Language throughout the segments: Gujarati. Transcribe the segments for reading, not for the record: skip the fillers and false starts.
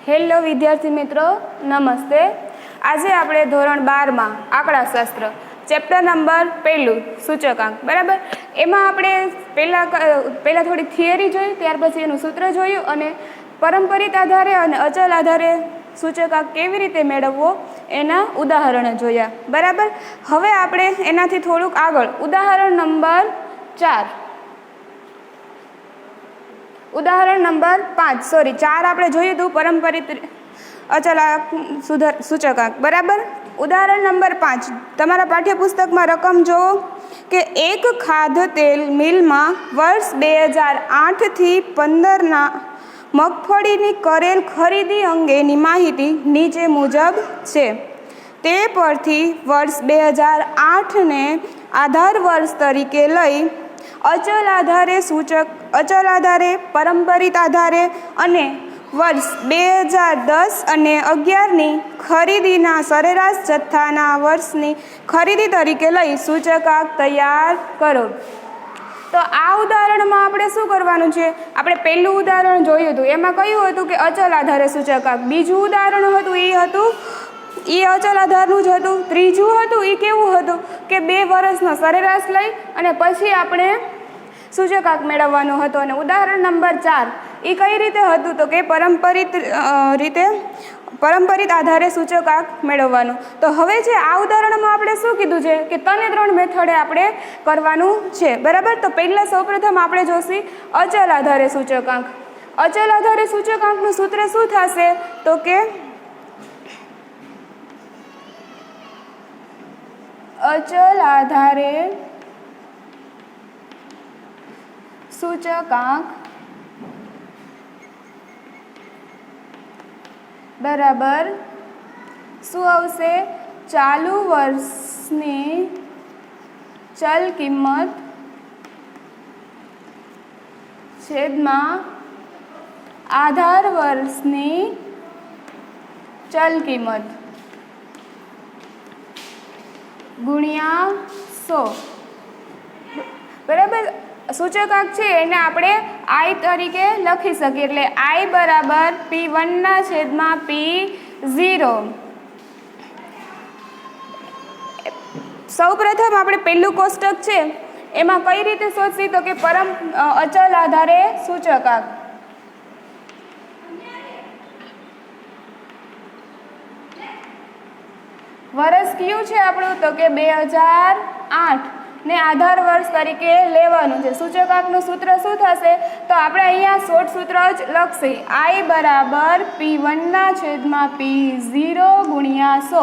હેલો વિદ્યાર્થી મિત્રો, નમસ્તે। આજે આપણે ધોરણ 12 માં આંકડાશાસ્ત્ર ચેપ્ટર નંબર 1 સૂચકાંક બરાબર। એમાં આપણે પહેલા થોડી થિયરી જોઈ, ત્યાર પછી એનું સૂત્ર જોયું અને પરંપરિત આધારે અને અચલ આધારે સૂચકાંક કેવી રીતે મેળવવો એના ઉદાહરણો જોયા બરાબર। હવે આપણે એનાથી થોડુંક આગળ ઉદાહરણ નંબર 4 ઉદાહરણ નંબર 5 સોરી 4 આપણે જોયું હતું પરંપરિત અચલ સૂચકાંક બરાબર। ઉદાહરણ નંબર 5 તમારા પાઠ્યપુસ્તકમાં રકમ જુઓ કે એક ખાદ્ય તેલ મિલમાં વર્ષ 2008 થી 15ના મગફળીની કરેલ ખરીદી અંગેની માહિતી નીચે મુજબ છે। તે પરથી વર્ષ 2008ને આધાર વર્ષ તરીકે લઈ અચલ આધારે પરંપરિત આધારે અને વર્ષ 2010 અને 11ની ખરીદીના સરેરાશ જથ્થાના વર્ષની ખરીદી તરીકે લઈ સૂચકાંક તૈયાર કરો। તો આ ઉદાહરણમાં આપણે શું કરવાનું છે? આપણે પહેલું ઉદાહરણ જોયું હતું, એમાં કહ્યું હતું કે અચલ આધારે સૂચકાંક। બીજું ઉદાહરણ હતું એ અચલ આધારનું જ હતું। ત્રીજું હતું એ કેવું હતું કે 2 વર્ષનો સરેરાશ લઈ અને પછી આપણે સૂચકાંક મેળવવાનો હતો। અને ઉદાહરણ નંબર 4 એ કઈ રીતે હતું તો કે પરંપરિત આધારે સૂચકાંક મેળવવાનું। તો હવે છે આ ઉદાહરણમાં આપણે શું કીધું છે કે 3 મેથડે આપણે કરવાનું છે બરાબર। તો પહેલા સૌપ્રથમ આપણે જોશી અચલ આધારે સૂચકાંક। અચલ આધારે સૂચકાંકનું સૂત્ર શું થશે તો કે અચલ આધારે સૂચકાંક બરાબર શું આવશે? ચાલુ વર્ષની ચલ કિંમત છેદમાં આધાર વર્ષની ચલ કિંમત ગુણ્યા 100 બરાબર। સૂચકાંક છે એને આપણે I તરીકે લખી શકીએ, એટલે I બરાબર P1/P0। સૌપ્રથમ આપણે પહેલું કોષ્ટક છે એમાં કઈ રીતે શોધશી તો કે અચલ આધારે સૂચકાંક। વર્ષ કયું છે આપણું તો કે 2008 ને આધાર વર્ષ તરીકે લેવાનું છે। સૂચકાંકનું સૂત્ર શું થશે તો આપણે અહીંયા શોર્ટ સૂત્ર જ લખશી I બરાબર P1/P0 ગુણ્યા 100।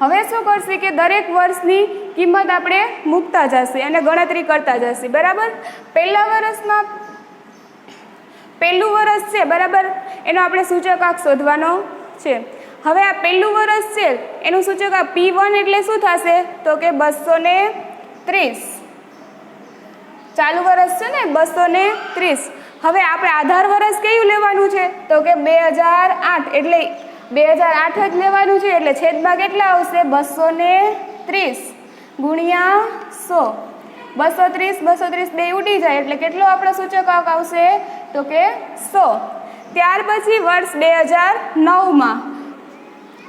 હવે શું કરશી કે દરેક વર્ષની કિંમત આપણે મૂકતા જશે અને ગણતરી કરતા જશે બરાબર। પહેલું વર્ષ છે બરાબર, એનો આપણે સૂચકાંક શોધવાનો છે। હવે આ પહેલું વર્ષ છે એનું સૂચકાંક P1 એટલે શું થશે તો કે 230। ચાલુ વર્ષ છે ને 230। હવે આપણે આધાર વર્ષ કયું લેવાનું છે તો કે 2008 એટલે 2008 જ લેવાનું છે, એટલે છેદમાં કેટલા આવશે 230 ગુણ્યા 100। 230 બે ઉડી જાય એટલે કેટલો આપણો સૂચકાંક આવશે તો કે 100। ત્યાર પછી વર્ષ 2009માં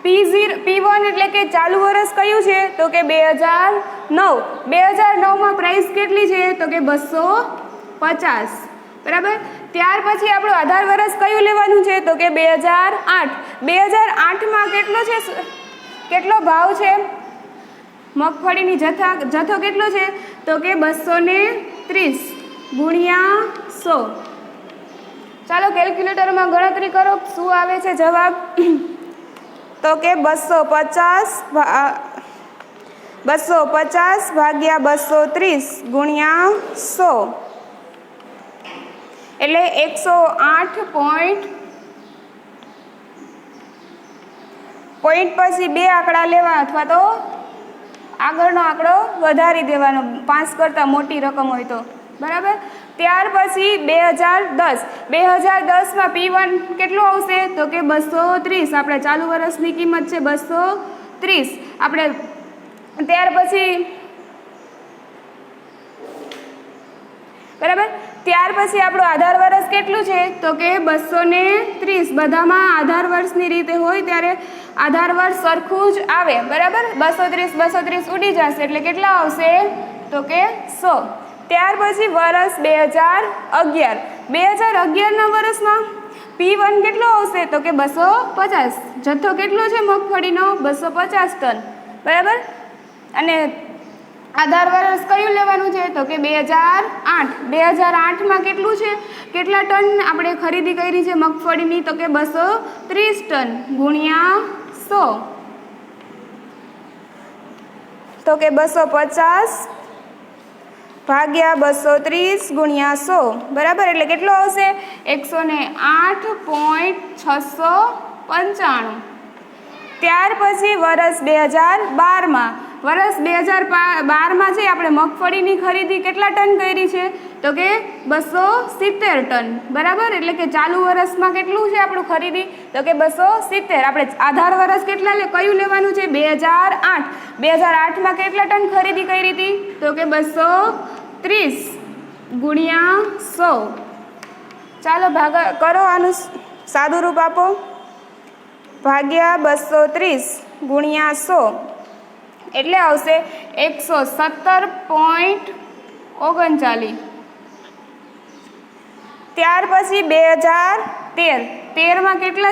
P1 એટલે કે ચાલુ વર્ષ કયું છે તો કે 2009માં પ્રાઇસ કેટલી છે તો કે 250 બરાબર। ત્યાર પછી આપણું આધાર વર્ષ કયું લેવાનું છે તો કે 2008। 2008માં કેટલો ભાવ છે મગફળીની જથ્થો કેટલો છે તો કે 230 ગુણ્યા 100। ચાલો કેલ્ક્યુલેટરમાં ગણતરી કરો શું આવે છે જવાબ તો કે 250 ભાગ્યા 230 ગુણ્યા 100 એટલે 108 પોઈન્ટ પછી 2 આંકડા લેવા અથવા તો આગળનો આંકડો વધારી દેવાનો 5 કરતાં મોટી રકમ હોય તો બરાબર। ત્યાર પછી 2010માં P1 કેટલું આવશે તો કે 230। આપણે ચાલુ વર્ષની કિંમત છે 230 આપણે। ત્યાર પછી બરાબર ત્યાર પછી આપણું આધાર વર્ષ કેટલું છે તો કે 230. બધામાં આધાર વર્ષની રીતે હોય ત્યારે આધાર વર્ષ સરખું જ આવે, બરાબર. 230 ઉડી જશે એટલે કેટલા આવશે તો કે 100. ત્યાર પછી વર્ષ 2011. 2011ના વર્ષમાં P1 કેટલો આવશે તો કે 250. જથ્થો કેટલો છે મગફળીનો 250 ટન, બરાબર. અને આધાર વર્ષ કયું લેવાનું છે તો કે 2008. 2008માં કેટલું છે, કેટલા ટન આપણે ખરીદી કરી છે મગફળીની તો કે 230 ટન ગુણ્યા 100 તો કે 250 ભાગ્યા 230 ગુણ્યા 100, બરાબર. એટલે કેટલો આવશે 108.695. ત્યાર પછી વર્ષ 2012માં. વર્ષ 2012માં છે આપણે મગફળીની ખરીદી કેટલા ટન કરી છે તો કે 270 ટન, બરાબર. એટલે કે ચાલુ વર્ષમાં કેટલું છે આપણું ખરીદી તો કે 270. આપણે આધાર વર્ષ કેટલા કયું લેવાનું છે 2008. 2008માં કેટલા ટન ખરીદી કરી હતી તો કે 230 ગુણ્યા 100. ચાલો ભાગા કરો, આનું સાદું રૂપ આપો. ભાગ્યા 230 ગુણ્યા 100 એટલે આવશે 117.39. ત્યાર પછી 2013માં કેટલા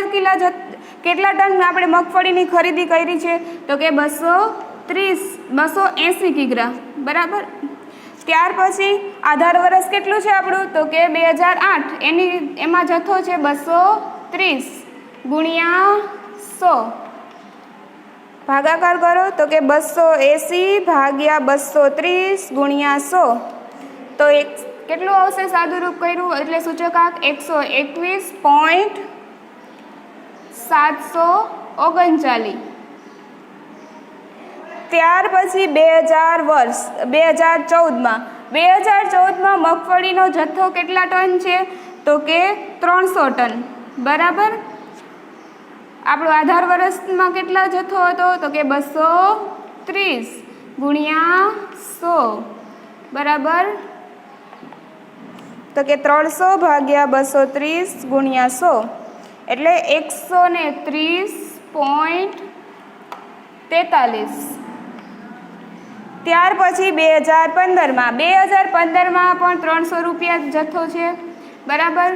ટન આપણે મગફળીની ખરીદી કરી છે તો કે 280 કિગ્રા, બરાબર. ત્યાર પછી આધાર વર્ષ કેટલું છે આપણું તો કે 2008. એમાં જથ્થો છે 230 ગુણ્યા 100. ભાગાકાર કરો તો કે 280 ભાગ્યા 230 ગુણ્યા 100 તો કેટલું આવશે સાદું રૂપ કર્યું એટલે સૂચકાંક 121.739. ત્યાર પછી 2014માં મગફળીનો જથ્થો કેટલા ટન છે તો કે 300 ટન, બરાબર. આપણો આધાર વર્ષમાં કેટલા જથ્થો હતો તો કે 230 ગુણ્યા 100, બરાબર. તો કે 300 ભાગ્યા 230 ગુણ્યા 100 એટલે 130.43. ત્યાર પછી 2015માં પણ 300 રૂપિયા જથ્થો છે, બરાબર.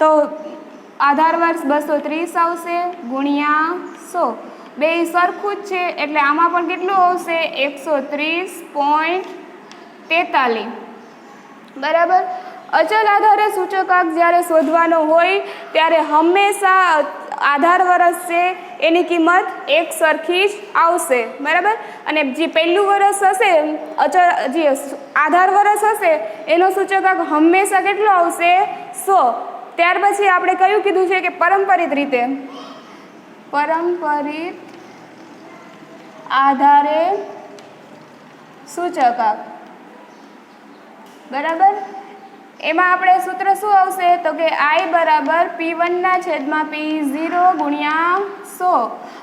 તો આધાર વર્ષ 230 આવશે ગુણ્યા 100. બે સરખું જ છે એટલે આમાં પણ કેટલું આવશે 130.43, બરાબર. અચલ આધારે સૂચકાંક જ્યારે શોધવાનો હોય ત્યારે હંમેશા આધાર વર્ષ છે એની કિંમત એક સરખી જ આવશે, બરાબર. અને જે પહેલું વર્ષ હશે જે આધાર વર્ષ હશે એનો સૂચકાંક હંમેશા કેટલો આવશે 100. ત્યાર પછી આપણે કયું કીધું છે કે પરંપરિત આધારે સૂચકાંક, બરાબર. એમાં આપણે સૂત્ર શું આવશે તો કે I બરાબર P1/P0 ગુણ્યા 100.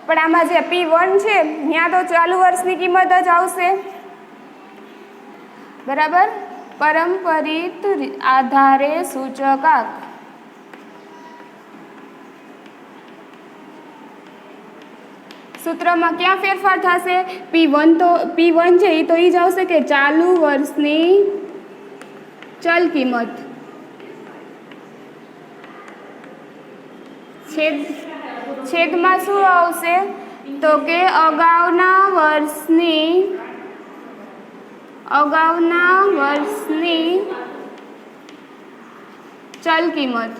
પણ આમાં જે P1 છે ત્યાં તો ચાલુ વર્ષની કિંમત જ આવશે, બરાબર. પરંપરિત આધારે સૂચકાંક સૂત્રમાં ક્યાં ફેરફાર થશે P1 છે એ તો એ જ આવશે કે ચાલુ વર્ષની ચલ કિંમત છેદમાં શું આવશે તો કે અગાઉના વર્ષની ચલ કિંમત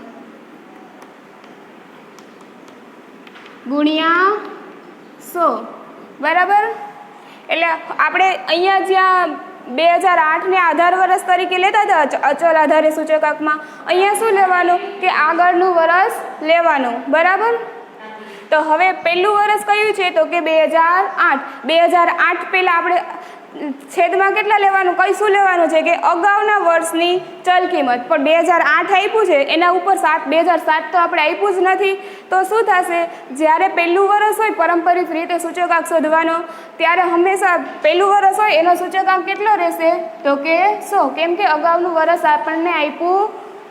ગુણ્યા 100, બરાબર. એટલે આપણે અહીંયા જ્યાં 2008ને આધાર વર્ષ તરીકે લેતા હતા અચલ આધારે સૂચકાંકમાં, અહીંયા શું લેવાનું કે આગળનું વર્ષ લેવાનું, બરાબર. તો હવે પહેલું વર્ષ કયું છે તો કે 2008. 2008 પહેલાં આપણે છેદમાં કેટલા લેવાનું, કઈ શું લેવાનું છે કે અગાઉના વર્ષની ચલ કિંમત. પણ 2008 આપ્યું છે એના ઉપર 2007 તો આપણે આપ્યું જ નથી. તો શું થશે, જ્યારે પહેલું વર્ષ હોય પરંપરિત રીતે સૂચકાંક શોધવાનો, ત્યારે હંમેશા પહેલું વર્ષ હોય એનો સૂચકાંક કેટલો રહેશે તો કે 100, કેમ કે અગાઉનું વર્ષ આપણને આપ્યું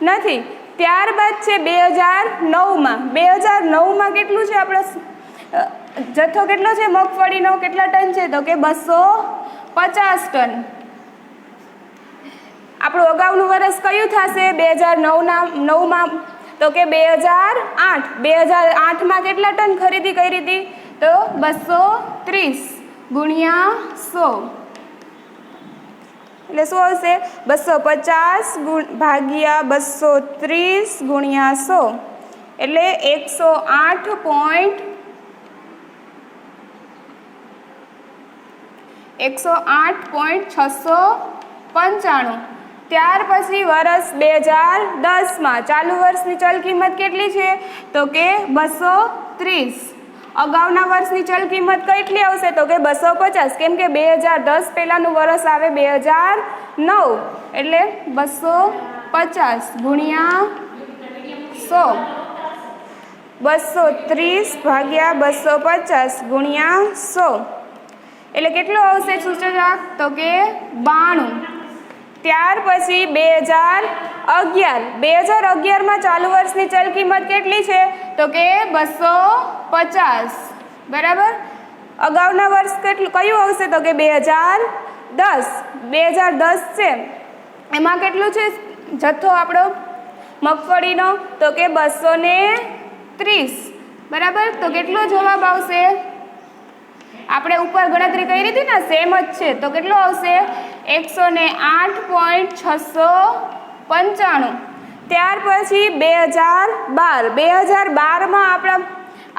નથી. ત્યારબાદ છે 2009માં. 2009માં કેટલું છે આપણે જથ્થો કેટલો છે મગફળીનો, કેટલા ટન છે તો કે 250 ટન. આપણું અગાઉનું વર્ષ કયું થશે 2009માં તો કે 2008. 2008માં કેટલા ટન ખરીદી કરી હતી તો 230 ગુણ્યા 100, એટલે શું આવશે 250 ભાગ્યા 230 ગુણ્યા 100, એટલે 108.695. ત્યાર પછી વર્ષ 2010માં ચાલુ વર્ષની ચલ કિંમત કેટલી છે તો કે 230. અગાઉના વર્ષની ચલ કિંમત કેટલી આવશે તો કે 250, કેમ કે 2010 પહેલાંનું વર્ષ આવે 2009, એટલે 250 ગુણ્યા 100, 230 ભાગ્યા 250 ગુણ્યા 100, એટલે કેટલો આવશે સૂચકાંક તો કે 92. ત્યાર પછી 2011માં ચાલુ વર્ષની ચલ કિંમત કેટલી છે તો કે 250, બરાબર. અગાઉના વર્ષ કેટલું કયું આવશે તો કે 2010 છે, એમાં કેટલું છે જથ્થો આપણો મગફળીનો તો કે 230, બરાબર. તો કેટલો જવાબ આવશે, આપણે ઉપર ગણતરી કરી હતી ને સેમ જ છે, તો કેટલો આવશે 108.695. ત્યાર પછી 2012માં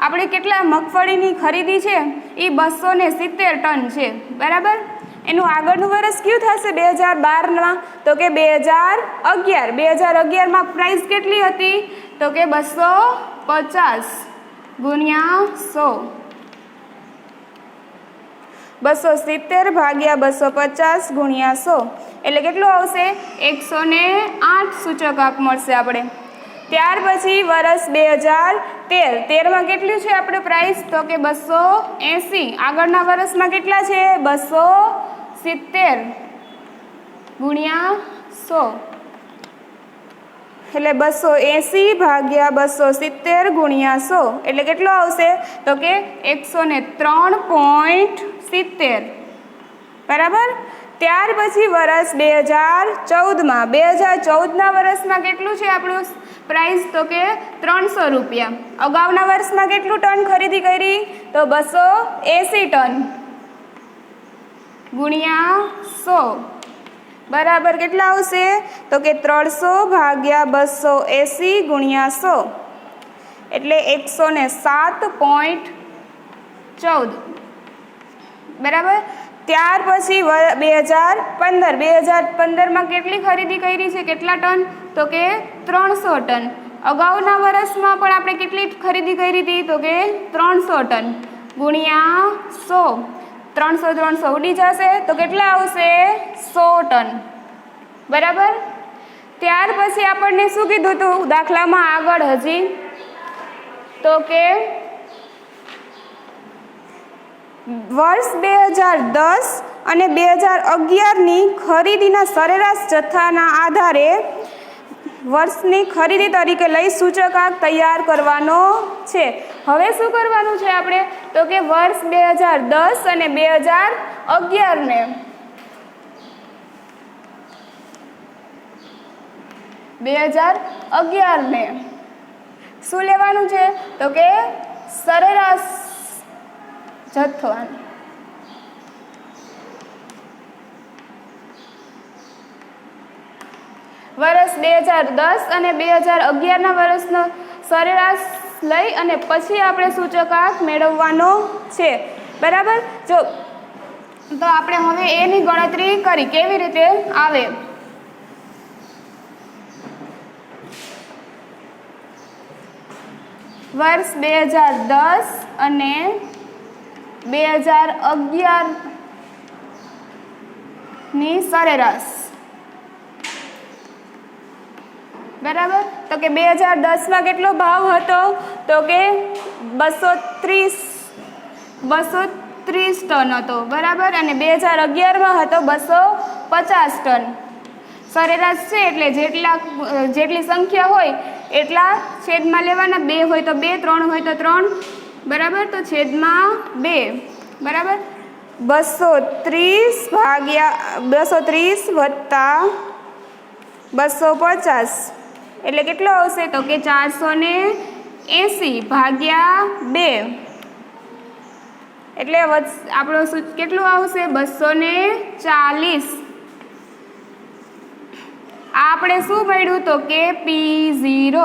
આપણે કેટલા મગફળીની ખરીદી છે એ 270 ટન છે, બરાબર. એનું આગળનું વર્ષ કયું થશે 2012માં તો કે 2011માં પ્રાઇસ કેટલી હતી તો કે 250 ગુણ્યા 100, 270 ભાગ્યા 250 ગુણ્યા 100, એટલે કેટલું આવશે 108 સૂચકાંક મળશે આપણે. ત્યાર પછી વર્ષ 2013માં કેટલું છે આપણે પ્રાઇસ તો કે 280. આગળના વર્ષમાં કેટલા છે 270 ગુણ્યા 100, એટલે 280 ભાગ્યા 270 ગુણ્યા 100, એટલે કેટલો આવશે તો કે 103.70, બરાબર. ત્યાર પછી વર્ષ 2014ના વર્ષમાં કેટલું છે આપણું પ્રાઇસ તો કે 300 રૂપિયા. અગાઉના વર્ષમાં કેટલું ટન ખરીદી કરી તો 280 ટન ગુણ્યા 100, બરાબર. કેટલા આવશે તો કે 300 ભાગ્યા 280 ગુણ્યા 100, એટલે 107.14, બરાબર. ત્યાર પછી 2015માં કેટલી ખરીદી કરી છે કેટલા ટન તો કે 300 ટન. અગાઉના વર્ષમાં પણ આપણે કેટલી ખરીદી કરી હતી તો કે 300 ટન ગુણ્યા 100, 300 ઉડી જશે તો કેટલા આવશે 100 ટન, બરાબર. ત્યાર પછી આપણને શું કીધું હતું દાખલામાં આગળ હજી તો કે વર્ષ 2010 અને 2011ની ખરીદીના સરેરાશ જથ્થાના આધારે વર્ષની ખરીદી તરીકે લઈ સૂચકાંક તૈયાર કરવાનો છે. હવે શું કરવાનું છે આપણે તો કે વર્ષ 2010 અને 2011ને શું લેવાનું છે તો કે સરેરાશ જથ્થો. વર્ષ 2010 અને 2011ના વર્ષનો સરેરાશ લઈ અને પછી આપણે સૂચકાંક મેળવવાનો છે, બરાબર. જો તો આપણે હવે એની ગણતરી કરી કેવી રીતે આવે. વર્ષ 2010 અને 2011 ની સરેરાશ, બરાબર. તો કે 2010માં કેટલો ભાવ હતો? તો કે 230 ટન હતો, બરાબર. અને 2011માં હતો 250 ટન. સરેરાશ છે એટલે જેટલી સંખ્યા હોય એટલા છેદમાં લેવાના. 2 હોય તો 2, 3 હોય તો 3, બરાબર. તો છેદમાં 2, બરાબર. 230 વત્તા 250 એટલે કેટલો આવશે? તો કે 480 ભાગ્યા 2 એટલે આપણો કેટલું આવશે? 240. આપણે શું મળ્યું? તો કે P0.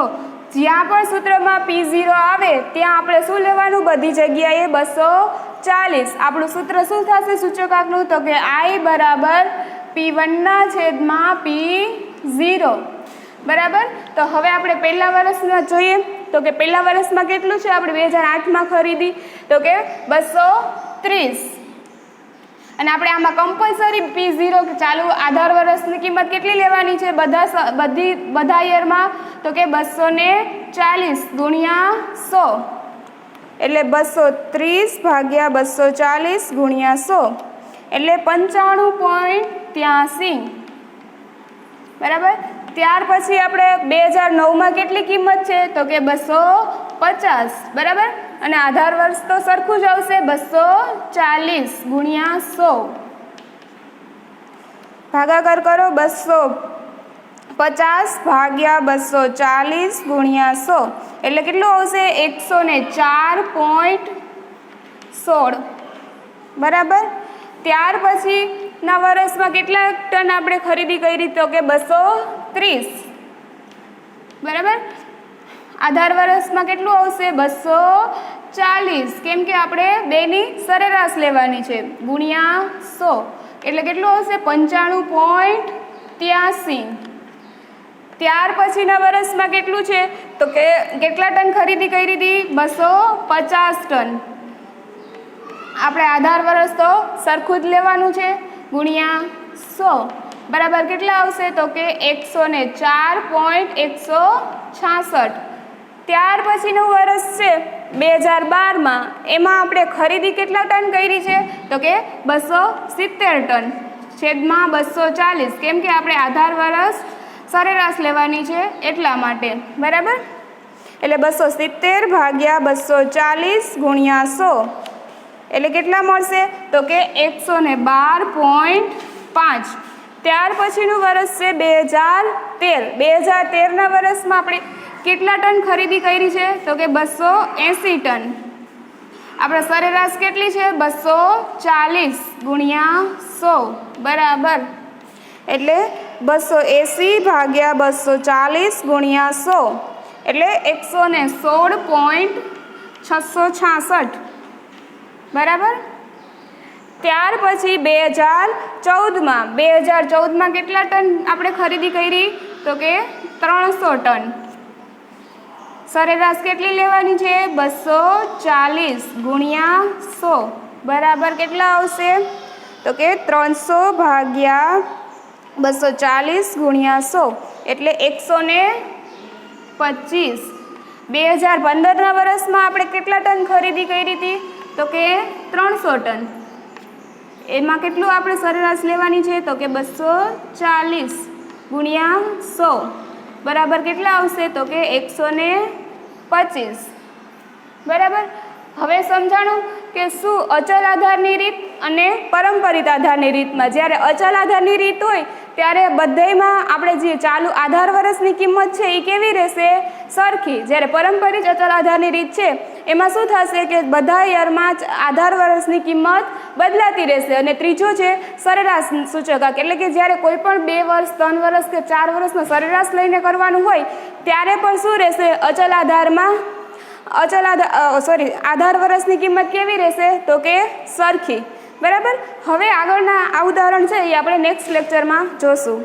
જ્યાં પણ સૂત્રમાં P0 આવે ત્યાં આપણે શું લેવાનું? બધી જગ્યાએ 240. આપણું સૂત્ર શું થશે સૂચકાંકનું? તો કે I બરાબર P1/P0, બરાબર. તો હવે આપણે પહેલા વર્ષમાં જોઈએ તો કે પહેલા વર્ષમાં કેટલું છે? આપણે 2008માં ખરીદી તો કે 230. અને આપણે આમાં કમ્પલસરી P0 ચાલુ આધાર વર્ષની કિંમત કેટલી લેવાની છે બધા યરમાં? તો કે 240 ગુણ્યા 100 એટલે 230 ભાગ્યા 240 ગુણ્યા 100 એટલે 95.83, બરાબર. ત્યાર પછી આપણે 2009માં કેટલી કિંમત છે? તો કે 250, બરાબર. અને આધાર વર્ષ તો સરખું જ આવશે, 240 ગુણ્યા 100. ભાગાકાર કરો. 250 ભાગ્યા 240 ગુણ્યા 100 એટલે કેટલું આવશે? 104.16, બરાબર. ત્યાર પછીના વર્ષમાં કેટલા ટન આપણે ખરીદી કરી? તો કે 230, બરાબર. આધાર વર્ષમાં કેટલું આવશે? 240, કેમ કે આપણે બેની સરેરાશ લેવાની છે, ગુણ્યા 100 એટલે કેટલું આવશે? 95.83. ત્યાર પછીના વર્ષમાં કેટલું છે? તો કે કેટલા ટન ખરીદી કરી હતી? 250 ટન. આપણે આધાર વર્ષ તો સરખું જ લેવાનું છે, ગુણ્યા 100, બરાબર. કેટલા આવશે? તો કે 104.166. ત્યાર પછીનું વર્ષ છે 2012માં, એમાં આપણે ખરીદી કેટલા ટન કરી છે? તો કે 270 ટન છેદમાં 240, કેમ કે આપણે આધાર વર્ષ સરેરાશ લેવાની છે એટલા માટે, બરાબર. એટલે 270 ભાગ્યા 240 ગુણ્યા 100 એટલે કેટલા મળશે? તો કે 112.5. ત્યાર પછીનું વર્ષ છે 2013. 2013ના વર્ષમાં આપણે કેટલા ટન ખરીદી કરી છે? તો કે 280 ટન. આપણે સરેરાશ કેટલી છે? 240 ગુણ્યા 100, બરાબર. એટલે 280 ભાગ્યા 240 ગુણ્યા 100 એટલે 116.666, બરાબર. ત્યાર પછી 2014માં કેટલા ટન આપણે ખરીદી કરી? તો કે 300 ટન. સરેરાશ કેટલી લેવાની છે? 240 ગુણ્યા 100, બરાબર. કેટલા આવશે? તો કે 300 ભાગ્યા 240 ગુણ્યા 100 એટલે 125. 2015ના વર્ષમાં આપણે કેટલા ટન ખરીદી કરી હતી? તો કે 300 ટન. એમાં કેટલું આપણે સરેરાશ લેવાની છે? તો કે 240 ગુણ્યા 100, બરાબર. કેટલા આવશે? તો કે 125, બરાબર. હવે સમજાણું કે શું અચલ આધારની રીત અને પરંપરિત આધારની રીતમાં. જ્યારે અચલ આધારની રીત હોય ત્યારે બધામાં આપણે જે ચાલુ આધાર વર્ષની કિંમત છે એ કેવી રહેશે? સરખી. જ્યારે પરંપરિત અચલ આધારની રીત છે એમાં શું થશે કે બધા યરમાં આધાર વર્ષની કિંમત બદલાતી રહેશે. અને ત્રીજો છે સરેરાશ સૂચકાંક, એટલે કે જ્યારે કોઈ પણ 2 વર્ષ, 3 વર્ષ કે 4 વર્ષનો સરેરાશ લઈને કરવાનું હોય ત્યારે પણ શું રહેશે? આધાર વર્ષની કિંમત કેવી રહેશે? તો કે સરખી, બરાબર. હવે આગળના આ ઉદાહરણ છે એ આપણે નેક્સ્ટ લેક્ચરમાં જોશું.